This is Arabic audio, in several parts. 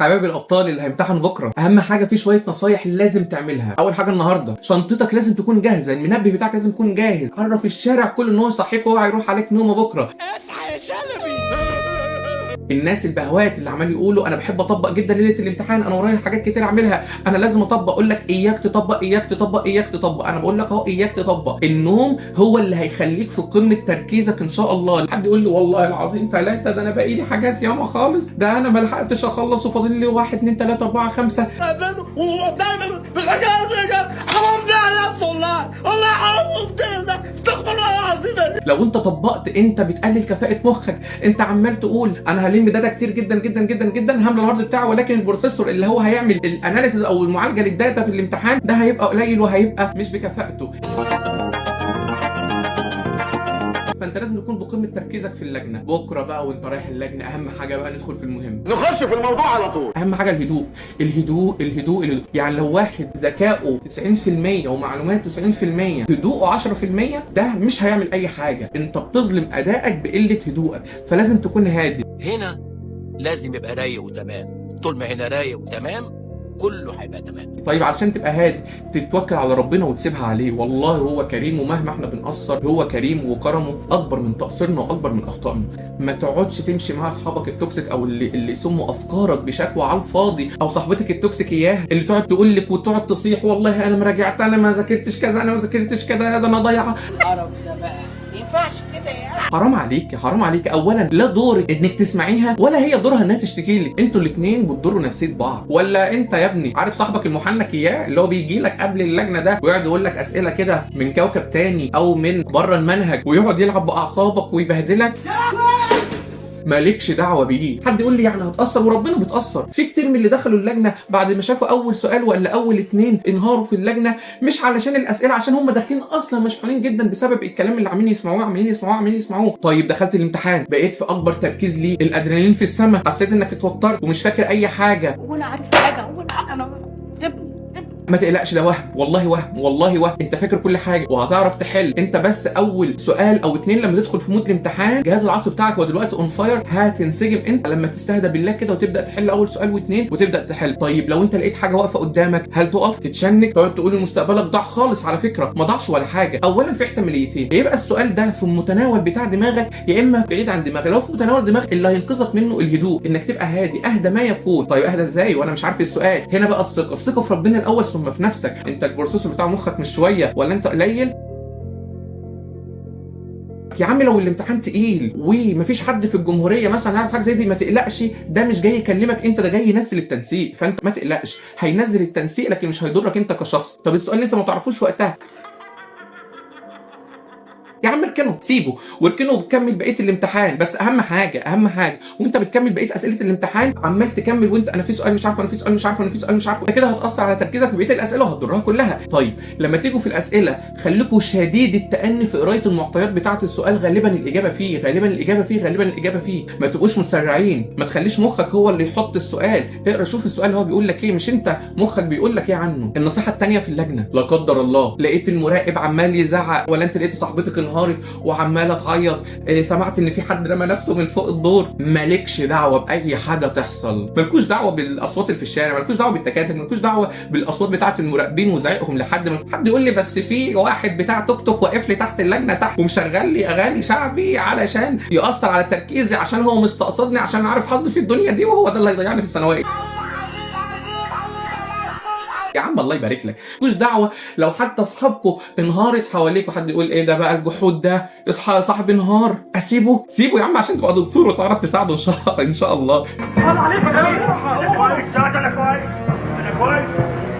حبايب الابطال اللي هيمتحنوا بكره، اهم حاجه في شويه نصايح لازم تعملها. اول حاجه النهارده شنطتك لازم تكون جاهزه، المنبه بتاعك لازم يكون جاهز، عرف الشارع كله ان هو يصحيك وهو هيروح عليك نومه بكره. اصحى يا شلبي. الناس البهوات اللي عمال يقولوا انا بحب اطبق جدا ليله الامتحان، انا ورايا حاجات كتير اعملها، انا لازم اطبق. اقول لك اياك تطبق، اياك تطبق، اياك تطبق. انا بقول لك اهو اياك تطبق. النوم هو اللي هيخليك في قمه تركيزك ان شاء الله. حد يقول لي والله العظيم 3 ده انا باقي لي حاجات ياما خالص، ده انا ما لحقتش اخلص وفاضل لي 1 2 3 4 5. حرام ده يا نفس والله حرام ده، استغفر الله العظيم. لو انت طبقت انت بتقلل كفاءه مخك، انت عمال تقول انا هلم داتا كتير جدا جدا جدا جدا هملى الهارد بتاعه، ولكن البروسيسور اللي هو هيعمل الاناليسيز او المعالجه للداتا في الامتحان ده هيبقى قليل وهيبقى مش بكفاءته. فانت لازم تكون بقمه تركيزك في اللجنه. بكره بقى وانت رايح اللجنه اهم حاجه بقى ندخل في المهم، نخش في الموضوع على طول. اهم حاجه الهدوء الهدوء الهدوء الهدوء. يعني لو واحد ذكائه 90% ومعلوماته 90%، هدوءه 10%، ده مش هيعمل اي حاجه. انت بتظلم ادائك بقله هدوءك، فلازم تكون هادي. هنا لازم يبقى رايق وتمام، طول ما هنا رايق وتمام كله هيبقى تمام. طيب علشان تبقى هادي تتوكل على ربنا وتسيبها عليه، والله هو كريم، ومهما احنا بنقصر هو كريم وكرمه اكبر من تقصيرنا واكبر من اخطائنا. ما تقعدش تمشي مع اصحابك التوكسيك او اللي يسموا افكارك بشكوى على الفاضي، او صاحبتك التوكسيك اياها اللي تقعد تقول لك وتقعد تصيح والله انا ما راجعت، انا ما ذاكرتش كذا، انا ما ذاكرتش كذا، ده انا ضايعه. القرف ده بقى ما ينفعش كده يا حرام عليك حرام عليك. اولا لا دورك انك تسمعيها ولا هي دورها انها تشتكي لك، انتوا الاثنين بتضروا نفسيه بعض. ولا انت يا ابني عارف صاحبك المحنك اياه اللي هو بيجي لك قبل اللجنه ده ويقعد يقول لك اسئله كده من كوكب تاني او من بره المنهج ويقعد يلعب باعصابك ويبهدلك؟ مالكش دعوه بيه. حد يقول لي يعني هتاثر، وربنا بتاثر. في كتير من اللي دخلوا اللجنه بعد ما شافوا اول سؤال ولا اول 2 انهاروا في اللجنه، مش علشان الاسئله، عشان هم داخلين اصلا مشحونين جدا بسبب الكلام اللي عاملين يسمعوه. طيب دخلت الامتحان بقيت في اكبر تركيز ليه، الادرينالين في السماء، حسيت انك اتوترت ومش فاكر اي حاجه. وانا عارف حاجه، انا سيبني. ما تقلقش، ده وهم، والله وهم، والله وهم. انت فاكر كل حاجه وهتعرف تحل. انت بس اول سؤال او 2 لما تدخل في مود الامتحان جهاز العصب بتاعك هو دلوقتي اون فاير، هتنسجم انت لما تستهدى بالله كده وتبدا تحل اول سؤال و2 وتبدا تحل. طيب لو انت لقيت حاجه واقفه قدامك، هل تقف تتشنج تقعد تقول مستقبلك ضاع خالص؟ على فكره ما ضاعش ولا حاجه. اولا في احتماليتين، يبقى السؤال ده في المتناول بتاع دماغك يا اما بعيد عن دماغك. لو في متناول دماغك اللي هينقذك منه الهدوء، انك تبقى هادي، اهدى ما يكون. طيب اهدى ازاي وانا مش عارف السؤال؟ هنا بقى الثقه في ربنا الاول ثم في نفسك. انت البروسيسور بتاع مخك مش شويه ولا انت قليل؟ يا عم لو الامتحان تقيل ومفيش حد في الجمهوريه مثلا عارف حاجه زي دي، ما تقلقش، ده مش جاي يكلمك انت، ده جاي ينزل التنسيق، فانت ما تقلقش، هينزل التنسيق لكن مش هيضرك انت كشخص. طب السؤال اللي انت ما تعرفوش وقتها، يا عم اركنه، سيبه واركنه وكمل بقيه الامتحان. بس اهم حاجه وانت بتكمل بقيه اسئله الامتحان عمال تكمل وانت انا في سؤال مش عارفه، انا في سؤال مش عارفه، انا في سؤال مش عارفه، انت كده هتاثر على تركيزك في بقيه الاسئله وهتضرها كلها. طيب لما تيجوا في الاسئله خليكوا شديد التأني في قرايه المعطيات بتاعه السؤال، غالبا الاجابه فيه، ما تبقوش مسرعين، ما تخليش مخك هو اللي يحط السؤال. اقرا شوف السؤال هو بيقول لك ايه، مش انت مخك بيقول لك ايه عنه. النصيحه الثانيه في اللجنه، لا قدر الله لقيت المراقب عمال يزعق، ولا انت لقيت صاحبتك انهارت وعماله تعيط، سمعت ان في حد رمى نفسه من فوق الدور، مالكش دعوه باي حاجه تحصل، مالكوش دعوه بالاصوات اللي في الشارع، مالكوش دعوه بالتكاتك، مالكوش دعوه بالاصوات بتاعه المراقبين وزعيقهم لحد ما حد يقول لي بس في واحد بتاع توك توك واقف لي تحت اللجنه تحت ومشغل لي اغاني شعبي علشان ياثر على تركيزي، عشان هو مستقصدني عشان عارف حظي في الدنيا دي، وهو ده اللي هيضيعني في الثانويه. يا عم الله يبارك لك، مش دعوه لو حتى اصحابكم انهارت حواليك وحد يقول ايه ده بقى الجحود ده، اصحى يا صاحبي انهار، اسيبه يا عم عشان تبقى دكتور وتعرف تساعده ان شاء الله.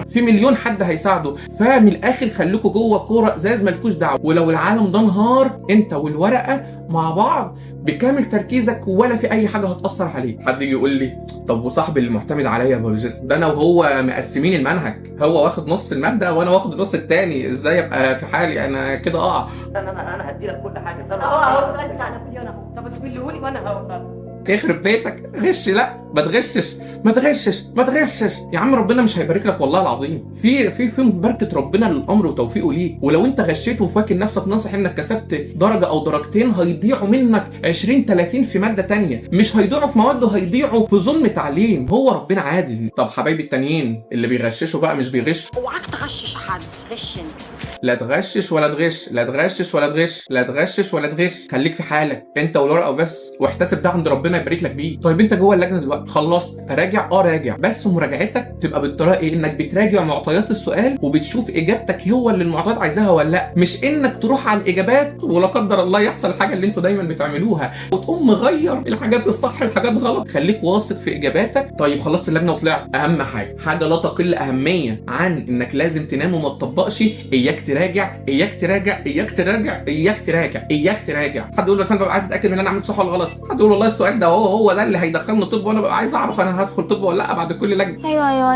في مليون حد هيساعده. فمن الاخر خليكوا جوه كوره ازاز مالكوش دعوه، ولو العالم ده انهار انت والورقه مع بعض بكامل تركيزك ولا في اي حاجه هتاثر عليك. حد يجي يقول لي طب وصاحبي اللي معتمد عليا بيولوجيست ده، انا وهو مقسمين المنهج، هو واخد نص الماده وانا واخد النص الثاني، ازاي ابقى في حالي انا كده اقع؟ انا هدي لك كل حاجه. اهو السؤال بتاع نابليون اهو. طب اسمي لي وانا هقول. يخرب بيتك، غش لا، ما تغشش ما تغشش ما تغشش يا عم، ربنا مش هيبارك لك والله العظيم. في بركه ربنا للامر وتوفيقه ليك، ولو انت غشيت وفاكر نفسك ناصح انك كسبت درجه او درجتين، هيضيعوا منك 20 30 في ماده تانية، مش هيضيعوا في مواد، هيضيعوا في ظلم تعليم. هو ربنا عادل. طب حبايبي التانيين اللي بيغششوا بقى، مش بيغش، اوعاك تغشش حد، غش انت. لا تغشش ولا تغش، لا تغشش ولا تغش، لا تغشش ولا تغش، خليك في حالك انت والورقه وبس، واحتسب ده عند ربنا يبارك لك بيه. طيب انت جوه اللجنه دلوقتي خلصت، راجع راجع، بس مراجعتك تبقى بالطريقه ايه؟ انك بتراجع معطيات السؤال وبتشوف اجابتك هو اللي المعطيات عايزاها ولا لا، مش انك تروح على الاجابات ولا قدر الله يحصل الحاجه اللي انتوا دايما بتعملوها وتقوم مغير الحاجات الصح الحاجات غلط. خليك واثق في اجاباتك. طيب خلصت اللجنه وطلعت، اهم حاجه لا تقل اهميه عن انك لازم تنام وما تطبقش، اياك تراجع اياك تراجع اياك تراجع اياك تراجع اياك تراجع. حد يقول بس انا ببقى عايز اتاكد من ان انا عملت صح ولا غلط، حد يقول والله السؤال ده هو ده اللي هيدخلني طب، وانا ببقى عايز اعرف انا هدخل طب ولا لا بعد كل لجنه. ايوه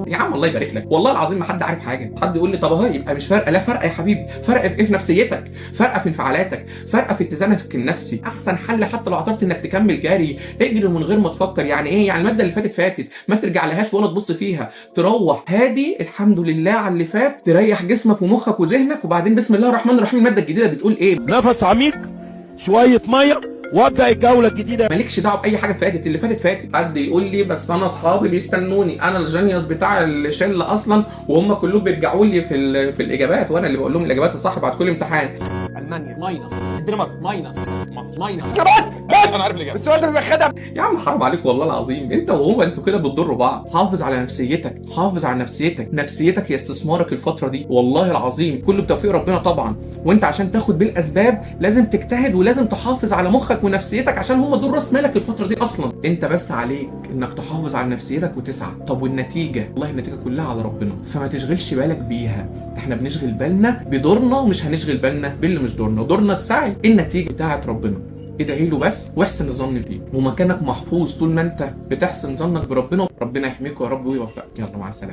يا عم الله يبارك لك، والله العظيم ما حد عارف حاجه. حد يقول لي طب اهو يبقى مش فارقه، لا فرق يا حبيبي، فرق في ايه؟ في نفسيتك، فرق في انفعالاتك، فرق في اتزانك النفسي. احسن حل حتى لو عطلت انك تكمل جري، اجري من غير ما تفكر. يعني ايه؟ يعني الماده اللي فاتت ما ترجع لهاش ولا تبص فيها، تروح هادي الحمد لله على اللي فات، تريح جسمك ومخك وذهنك، وبعدين بسم الله الرحمن الرحيم الماده الجديده بتقول ايه؟ نفس عميق، شويه ميه، وابدا الجوله الجديده. مالكش دعوه باي حاجه فاتت، اللي فاتت. حد يقول لي بس انا اصحابي بيستنوني، انا الجينيوس بتاع الشله اصلا، وهم كلهم بيرجعوا لي في الاجابات، وانا اللي بقول لهم الاجابات الصح بعد كل امتحان. المانيا ماينس، الدنمارك ماينس، مصر ماينس. بس انا عارف الاجابه. السؤال ده بيبقى خدم. يا عم حرام عليك والله العظيم، انت وهو انتوا كده بتضروا بعض. حافظ على نفسيتك، حافظ على نفسيتك، نفسيتك هي استثمارك الفتره دي والله العظيم، كله بتوفيق ربنا طبعا. وانت عشان تاخد بالاسباب لازم تجتهد، ولازم تحافظ على مخك ونفسيتك، عشان هم دول راس مالك الفتره دي اصلا. انت بس عليك انك تحافظ على نفسيتك وتسعى. طب والنتيجه؟ والله النتيجه كلها على ربنا، فما تشغلش بالك بيها. احنا بنشغل بالنا بدورنا ومش هنشغل بالنا باللي مش دورنا، دورنا السعي، النتيجه بتاعت ربنا. ادعي له بس واحسن الظن بيه، ومكانك محفوظ طول ما انت بتحسن ظنك بربنا. ربنا يحميك يا رب ويوفقك. يلا مع السلامه.